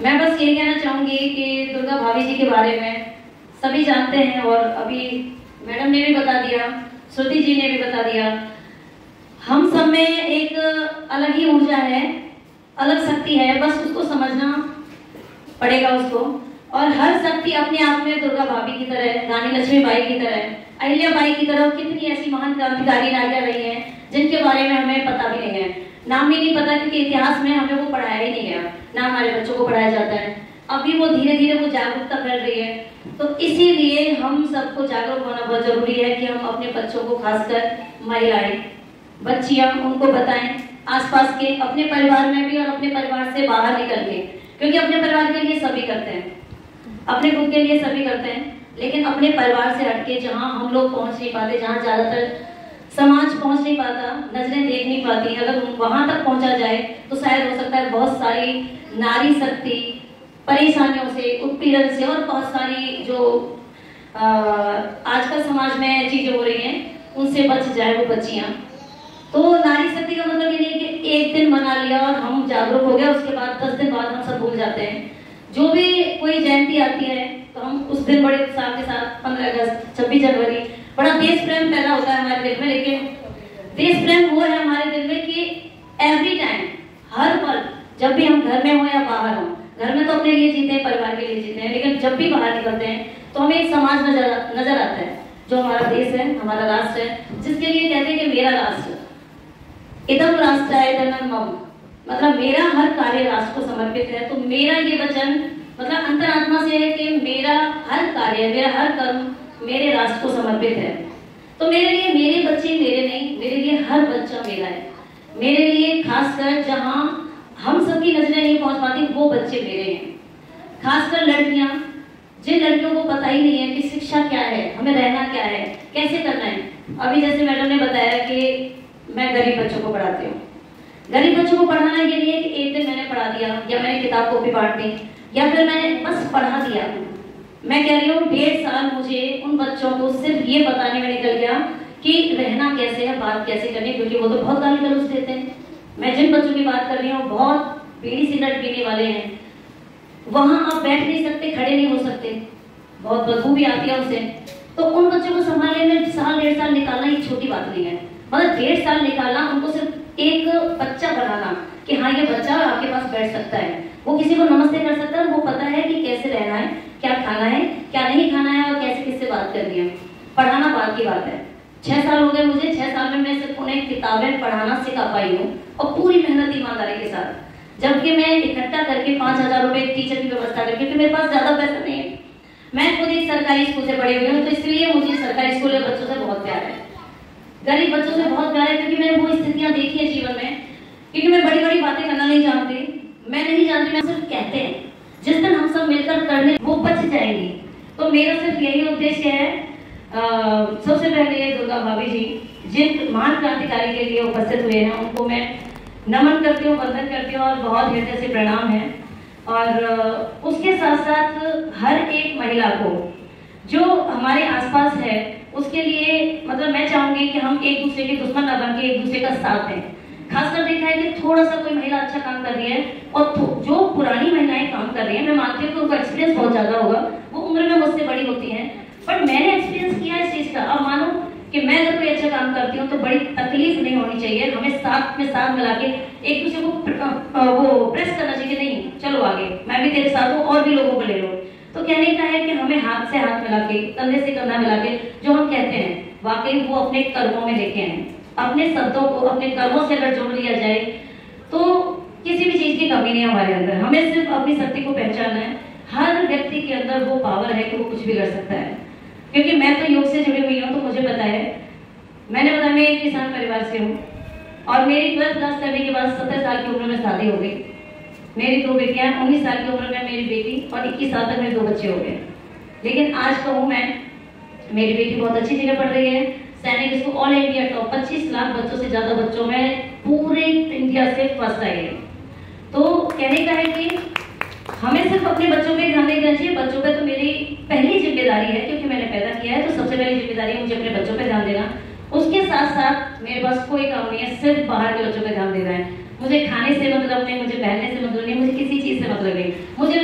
मैं बस ये कहना चाहूंगी कि दुर्गा भाभी जी के बारे में सभी जानते हैं और अभी मैडम ने भी बता दिया, श्रुति जी ने भी बता दिया। हम सब में एक अलग ही ऊर्जा है, अलग शक्ति है, बस उसको समझना पड़ेगा उसको। और हर शक्ति अपने आप में दुर्गा भाभी की तरह, रानी लक्ष्मीबाई की तरह, अहिल्या बाई की तरह कितनी ऐसी महान क्रांतिकारी नारियां रही हैं जिनके बारे में हमें पता भी नहीं है, नाम भी नहीं पता, क्योंकि इतिहास में हमें वो पढ़ाया ही नहीं गया, ना हमारे बच्चों को पढ़ाया जाता है। अभी वो धीरे धीरे वो जागरूकता फैल रही है, तो इसीलिए हम सबको जागरूक होना बहुत जरूरी है कि हम अपने बच्चों को, खासकर महिलाएं, बच्चियां, उनको बताएं आसपास के, अपने परिवार में भी और अपने परिवार से बाहर निकल के, क्योंकि अपने परिवार के लिए सभी करते हैं, अपने खुद के लिए सभी करते हैं, लेकिन अपने परिवार से हटके जहाँ हम लोग पहुंच नहीं पाते, जहाँ ज्यादातर समाज पहुंच नहीं पाता, नजरें देख नहीं पाती, अगर वहां तक पहुंचा जाए तो शायद हो सकता है बहुत सारी नारी शक्ति परेशानियों से, उत्पीड़न से और बहुत सारी जो आजकल समाज में चीजें हो रही हैं उनसे बच जाए वो बच्चियां। तो नारी शक्ति का मतलब ये नहीं कि एक दिन मना लिया और हम जागरूक हो गए, उसके बाद 10 दिन बाद हम सब भूल जाते हैं। जो भी कोई जयंती आती है तो हम उस दिन बड़े उत्साह के साथ 15 अगस्त, 26 जनवरी, बड़ा देश प्रेम पैदा होता है हमारे दिल में। लेकिन देश प्रेम वो है हमारे दिल में कि एवरी टाइम, हर पल, जब भी हम घर में हो या बाहर हो, घर में तो अपने लिए जीते हैं, परिवार के लिए जीते हैं, लेकिन जब भी बाहर निकलते हैं तो हमें एक समाज नजर आता है जो हमारा देश है, हमारा राष्ट्र है, जिसके लिए कहते हैं कि मेरा राष्ट्र, इदम राष्ट्राय धर्मम मम, मतलब मेरा हर कार्य राष्ट्र को समर्पित है। तो मेरा ये वचन मतलब अंतरात्मा से है कि मेरा हर कार्य, मेरा हर कर्म मेरे राष्ट्र को समर्पित है। तो मेरे लिए मेरे बच्चे मेरे नहीं, मेरे लिए हर बच्चा मेरा है। मेरे लिए खासकर जहां हम सबकी नजरें नहीं पहुंच पाती वो बच्चे मेरे हैं, खासकर लड़कियां, जिन लड़कियों को पता ही नहीं है कि शिक्षा क्या है, हमें रहना क्या है, कैसे करना है। अभी जैसे मैडम ने बताया कि मैं गरीब बच्चों को पढ़ाती हूँ, गरीब बच्चों को पढ़ाना ये नहीं है कि एक दिन मैंने पढ़ा दिया या मैंने किताब कॉपी बांट दी या फिर मैंने बस पढ़ा दिया। मैं कह रही हूँ 1.5 साल मुझे उन बच्चों को सिर्फ ये बताने में निकल गया कि रहना कैसे है, बात कैसे करनी, क्योंकि वो तो बहुत गाली गलौज देते हैं। मैं जिन बच्चों की बात कर रही हूँ बहुत बीड़ी सिगरेट पीने वाले हैं, वहां आप बैठ नहीं सकते, खड़े नहीं हो सकते, बहुत बदबू भी आती है उनसे। तो उन बच्चों को संभालने में साल 1.5 साल निकालना ये छोटी बात नहीं है, मतलब 1.5 साल निकालना, उनको सिर्फ एक बच्चा बनाना कि हाँ ये बच्चा आपके पास बैठ सकता है, वो किसी को नमस्ते कर सकता है, वो पता है कि कैसे रहना है, क्या खाना है, क्या नहीं खाना है और कैसे किससे बात करनी है। पढ़ाना बात की बात है। 6 साल हो गए मुझे, 6 साल में मैं सिर्फ उन्हें किताबें पढ़ाना सिखा पाई हूँ और पूरी मेहनत ईमानदारी के साथ। जबकि मैं इकट्ठा करके 5,000 रुपए टीचर की व्यवस्था करके, क्योंकि मेरे पास ज्यादा पैसा नहीं है, मैं खुद एक सरकारी स्कूल से पढ़ी हुई हूँ, तो इसलिए मुझे सरकारी स्कूल के बच्चों से बहुत प्यार है, गरीब बच्चों से बहुत प्यार है, क्योंकि मैंने वो स्थितियां देखी है जीवन में। क्योंकि मैं बड़ी बड़ी बातें करना नहीं जानती, मैं नहीं जानती, मैं सिर्फ कहते हैं, जिस दिन हम सब मिलकर करने वो बच जाएंगी। तो मेरा सिर्फ यही उद्देश्य है। सबसे पहले दुर्गा भाभी जी जिन महान क्रांतिकारी के लिए उपस्थित हुए हैं उनको मैं नमन करती हूँ, वंदन करती हूँ और बहुत हृदय से प्रणाम है। और उसके साथ साथ हर एक महिला को जो हमारे आसपास है उसके लिए मतलब मैं चाहूंगी कि हम एक दूसरे के दुश्मन न बन के एक दूसरे का साथ दें। खासकर देखा है कि थोड़ा सा कोई महिला अच्छा काम कर रही है और जो पुरानी महिलाएं काम कर रही हैं, मैं मानती हूँ कि उनका एक्सपीरियंस बहुत ज्यादा होगा, वो उम्र में मुझसे बड़ी होती हैं, पर मैंने एक्सपीरियंस किया इस चीज का। अब मानो कि मैं अगर कोई अच्छा काम करती हूँ तो बड़ी तकलीफ नहीं होनी चाहिए, हमें साथ में साथ मिला के एक दूसरे को वो प्रेस करना चाहिए, नहीं चलो आगे, मैं भी तेरे साथ हूँ और भी लोगों को ले लो। तो कहने का है कि हमें हाथ से हाथ मिला के, कंधे से कंधा मिला के जो हम कहते हैं वाकई वो अपने कर्मों में लेके हैं। अपने शब्दों को अपने कर्मों से अगर जोड़ लिया जाए तो किसी भी चीज की कमी नहीं है हमारे अंदर। हमें सिर्फ अपनी शक्ति को पहचानना है। हर व्यक्ति के अंदर वो पावर है कि वो कुछ भी कर सकता है। क्योंकि मैं तो योग से जुड़ी हुई हूँ तो मुझे पता है, मैंने बताया मैं एक किसान परिवार से हूँ और मेरी 12th क्लास करने के बाद 17 साल की उम्र में शादी हो गई। मेरी 2 बेटियां, 19 साल की उम्र में मेरी बेटी और 21 साल तक मेरे 2 बच्चे हो गए। लेकिन आज कहूँ मैं, मेरी बेटी बहुत अच्छी जगह पढ़ रही है, सैनिक school, all India top, 25 lakh बच्चों से ज्यादा बच्चों में पूरे इंडिया से फर्स्ट आई है। तो कहने का है कि हमें सिर्फ अपने बच्चों पे ध्यान नहीं देना चाहिए, बच्चों पे तो मेरी पहली जिम्मेदारी है क्योंकि मैंने पैदा किया है, तो सबसे पहली जिम्मेदारी है मुझे अपने बच्चों पे ध्यान देना। उसके साथ साथ मेरे पास कोई काम नहीं है, सिर्फ बाहर के बच्चों पे ध्यान देना है। मुझे खाने से मतलब नहीं, मुझे पहनने से मतलब नहीं, मुझे किसी चीज से मतलब नहीं, मुझे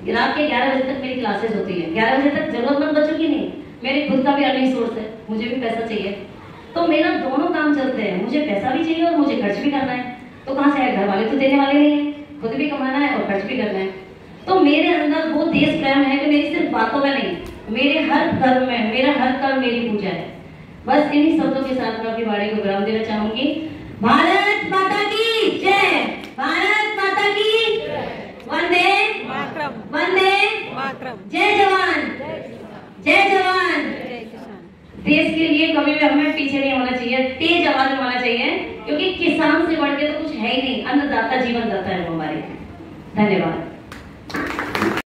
रात के 11 बजे तक मेरी क्लासेस होती है। 11 बजे तक जरूरतमंद बच्चों की नहीं, मेरे खुद का भी अर्निंग सोर्स है, मुझे भी पैसा चाहिए। तो मेरा दोनों काम चलते हैं, मुझे पैसा भी चाहिए और मुझे खर्च भी करना है। तो कहाँ से आए? घर वाले तो देने वाले नहीं है, खुद भी कमाना है और खर्च भी करना है। तो मेरे अंदर वो देश प्रेम है कि मेरी सिर्फ बातों में नहीं, मेरे हर कर्म में, मेरा हर कर्म मेरी पूजा है। बस इन्हीं शब्दों के साथ मैं अपनी वाणी को विराम देना चाहूंगी। भारत माता की जय, भारत माता की वंदे मातरम, वंदे मातरम, जय जवान, जय जवान। देश के लिए कभी भी हमें पीछे नहीं होना चाहिए, तेज आवाज में होना चाहिए, क्योंकि किसान से बढ़ के तो कुछ है ही नहीं, अन्नदाता जीवन दाता है वो हमारे। धन्यवाद।